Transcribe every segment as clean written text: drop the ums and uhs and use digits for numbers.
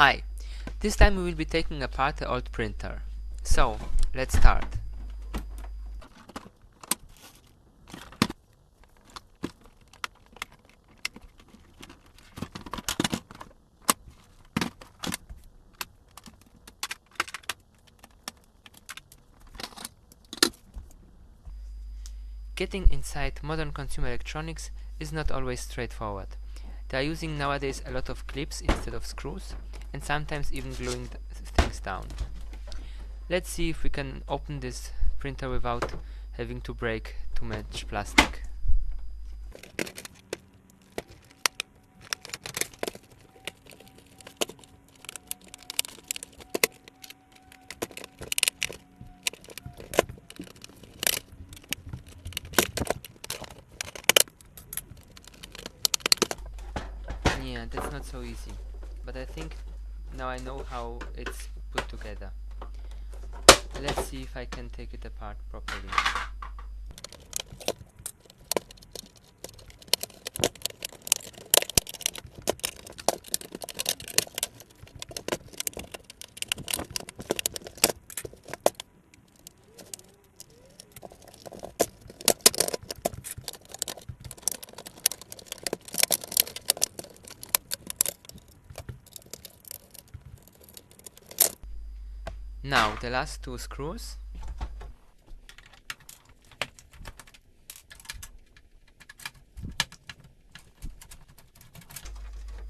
Hi, this time we will be taking apart the old printer. So, let's start. Getting inside modern consumer electronics is not always straightforward. They are using nowadays a lot of clips instead of screws, and sometimes even gluing things down. Let's see if we can open this printer without having to break too much plastic. Yeah, that's not so easy, but I think now I know how it's put together. Let's see if I can take it apart properly. Now the last two screws.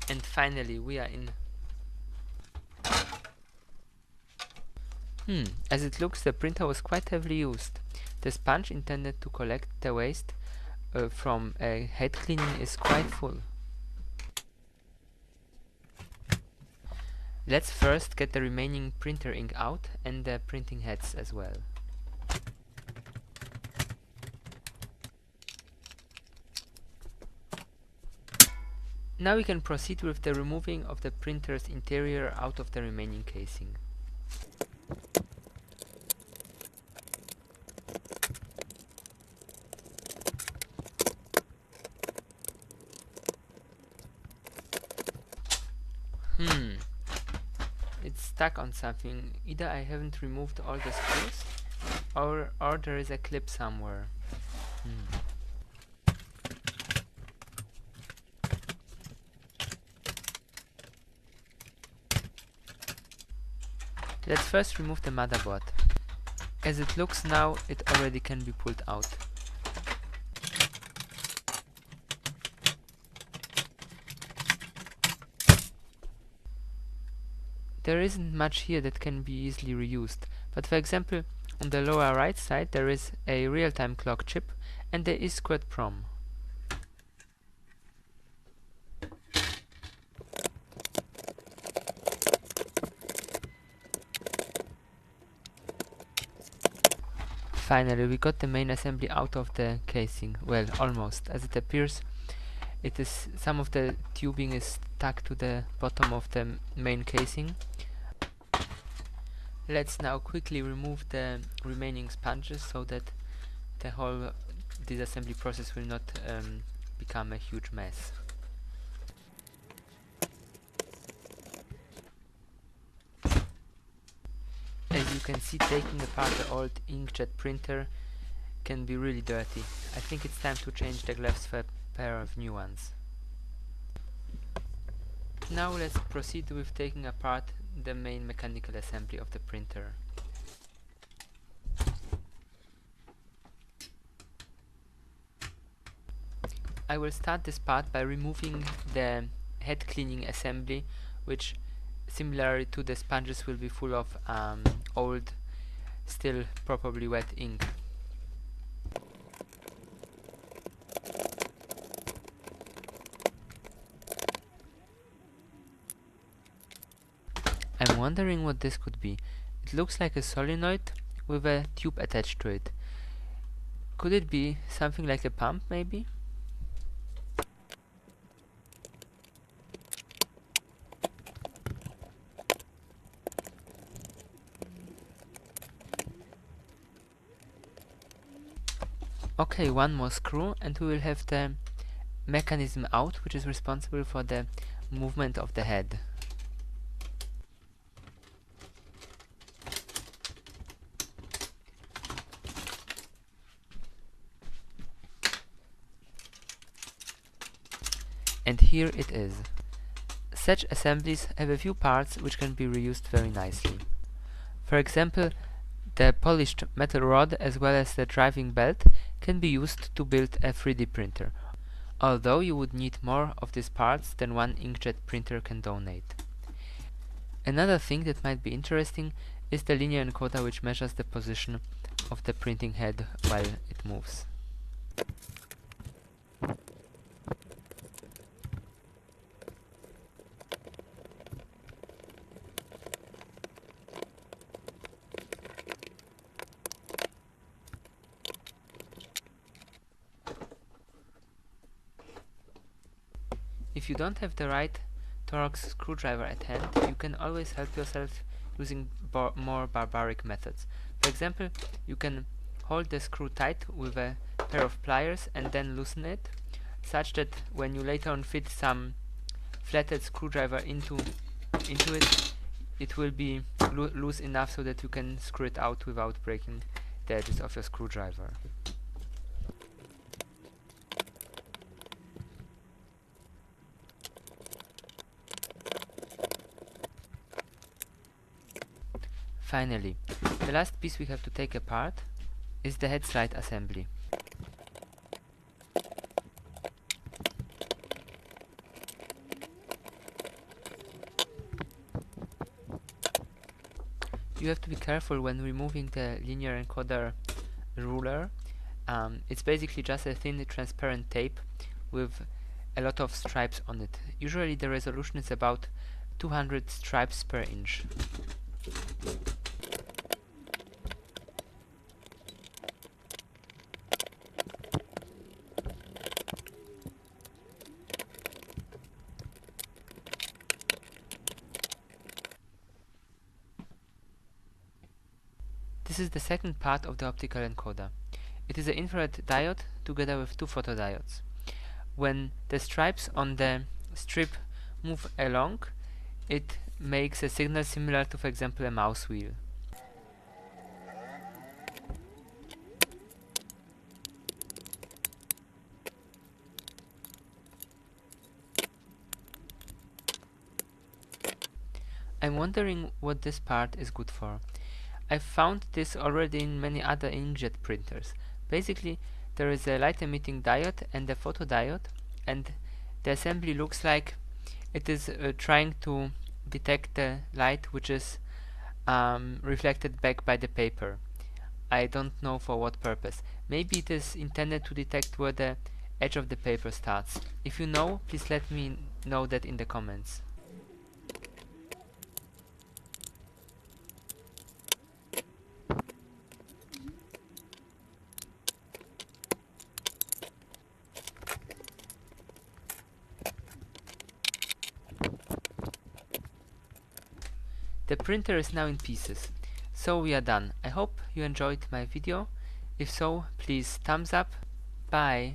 And finally we are in. As it looks, the printer was quite heavily used. The sponge intended to collect the waste from head cleaning is quite full. Let's first get the remaining printer ink out and the printing heads as well. Now we can proceed with the removing of the printer's interior out of the remaining casing. It's stuck on something. Either I haven't removed all the screws or there is a clip somewhere. Let's first remove the motherboard. As it looks now, it already can be pulled out. There isn't much here that can be easily reused, but for example, on the lower right side there is a real-time clock chip and the iSquared PROM. Finally, we got the main assembly out of the casing. Well, almost. As it appears, some of the tubing is stuck to the bottom of the main casing. Let's now quickly remove the remaining sponges so that the whole disassembly process will not become a huge mess. As you can see, taking apart the old inkjet printer can be really dirty. I think it's time to change the gloves for a pair of new ones. Now let's proceed with taking apart the main mechanical assembly of the printer. I will start this part by removing the head cleaning assembly, which similarly to the sponges will be full of old, still probably wet ink. I'm wondering what this could be. It looks like a solenoid with a tube attached to it. Could it be something like a pump, maybe? Okay, one more screw and we will have the mechanism out, which is responsible for the movement of the head. And here it is. Such assemblies have a few parts which can be reused very nicely. For example, the polished metal rod as well as the driving belt can be used to build a 3D printer, although you would need more of these parts than one inkjet printer can donate. Another thing that might be interesting is the linear encoder, which measures the position of the printing head while it moves. If you don't have the right Torx screwdriver at hand, you can always help yourself using more barbaric methods. For example, you can hold the screw tight with a pair of pliers and then loosen it, such that when you later on fit some flatted screwdriver into it, it will be loose enough so that you can screw it out without breaking the edges of your screwdriver. Finally, the last piece we have to take apart is the head slide assembly. You have to be careful when removing the linear encoder ruler. It's basically just a thin transparent tape with a lot of stripes on it. Usually the resolution is about 200 stripes per inch. This is the second part of the optical encoder. It is an infrared diode together with two photodiodes. When the stripes on the strip move along, it makes a signal similar to, for example, a mouse wheel. I'm wondering what this part is good for. I've found this already in many other inkjet printers. Basically, there is a light emitting diode and a photodiode, and the assembly looks like it is trying to detect the light which is reflected back by the paper. I don't know for what purpose. Maybe it is intended to detect where the edge of the paper starts. If you know, please let me know that in the comments. The printer is now in pieces, so we are done. I hope you enjoyed my video. If so, please thumbs up. Bye.